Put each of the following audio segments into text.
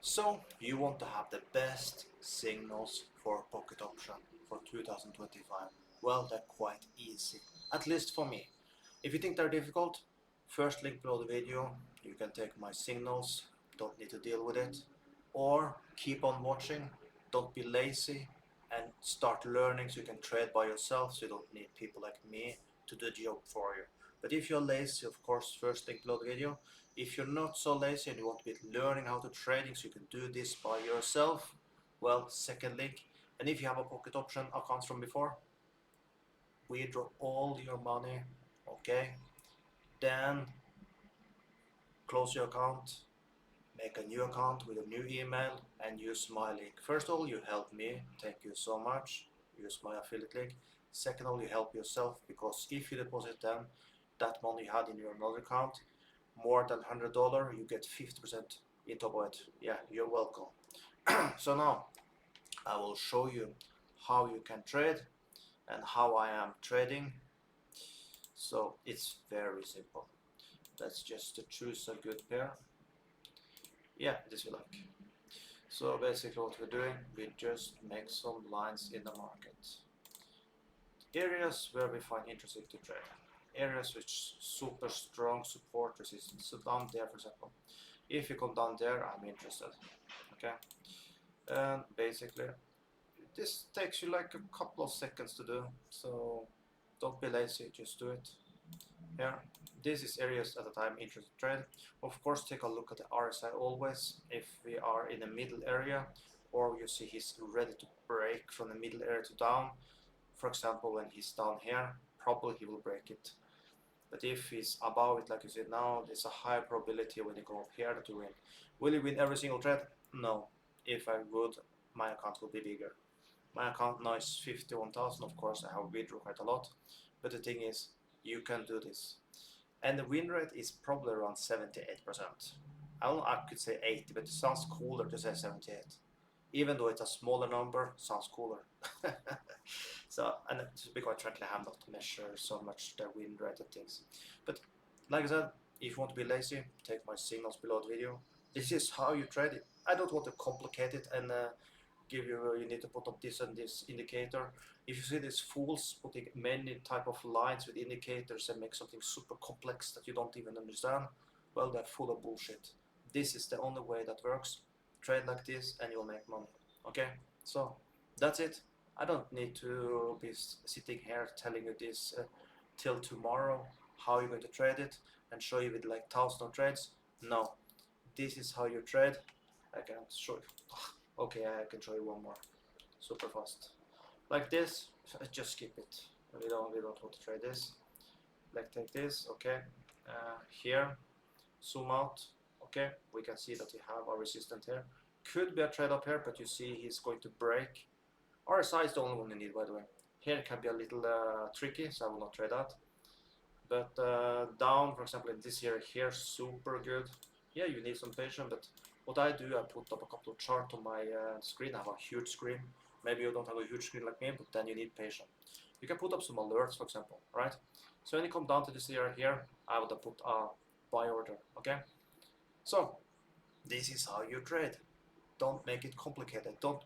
So you want to have the best signals for pocket option for 2025. Well, they're quite easy, at least for me. If you think they're difficult, first link below the video, you can take my signals, don't need to deal with it. Or keep on watching, don't be lazy and start learning so you can trade by yourself, so you don't need people like me to do the job for you. But if you're lazy, of course, first link below the video. If you're not so lazy and you want to be learning how to trading so you can do this by yourself, well, second link. And if you have a pocket option account from before, withdraw all your money, okay? Then close your account, make a new account with a new email and use my link. First of all, you help me, thank you so much, use my affiliate link. Second of all, you help yourself, because if you deposit then that money you had in your another account, more than $100, you get 50% in top of it. Yeah, you're welcome. So now I will show you how you can trade and how I am trading. So it's very simple. Let's just choose a good pair. Yeah, this we like. So basically what we're doing, we just make some lines in the market. Areas where we find interesting to trade. Areas with super strong support resistance. So down there, for example. If you come down there, I'm interested. Okay. And basically, this takes you like a couple of seconds to do. So don't be lazy, just do it. Here, this is areas at a time interested to trade. Of course, take a look at the RSI always. If we are in the middle area, or you see he's ready to break from the middle area to down, for example, when he's down here, probably he will break it. But if he's above it, like you see now, there's a high probability when you go up here to win. Will you win every single trade? No. If I would, my account will be bigger. My account now is 51,000. Of course, I have withdrawn quite a lot. But the thing is, you can do this. And the win rate is probably around 78%. I don't know, I could say 80, but it sounds cooler to say 78. Even though it's a smaller number, sounds cooler. So, and to be quite frankly, I have not measured so much the win rate and things. But like I said, if you want to be lazy, take my signals below the video. This is how you trade it. I don't want to complicate it and give you need to put up this and this indicator. If you see these fools putting many type of lines with indicators and make something super complex that you don't even understand, well, they're full of bullshit. This is the only way that works. Trade like this and you'll make money. Okay, so that's it. I don't need to be sitting here telling you this till tomorrow how you're going to trade it and show you with like thousands of trades. No, this is how you trade. I can show you. Okay, I can show you one more super fast. Like this, just skip it. We don't want to try this. Like take this, okay. Here, zoom out. Okay, we can see that we have a resistance here. Could be a trade up here, but you see he's going to break. RSI is the only one you need, by the way. Here it can be a little tricky, so I will not trade that. But down, for example, in this area here, super good. Yeah, you need some patience, but what I do, I put up a couple of charts on my screen. I have a huge screen. Maybe you don't have a huge screen like me, but then you need patience. You can put up some alerts, for example, right? So when you come down to this area here, I would have put a buy order, okay? So this is how you trade. Don't make it complicated. Don't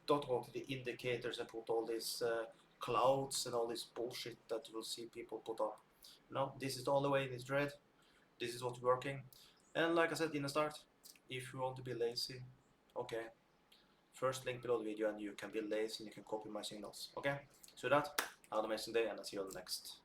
go to the indicators and put all these clouds and all this bullshit that you will see people put up. No, this is the only way in this trade. This is what's working. And like I said in the start, if you want to be lazy, okay, first link below the video and you can be lazy and you can copy my signals. Okay, so that, have an amazing day and I'll see you on the next.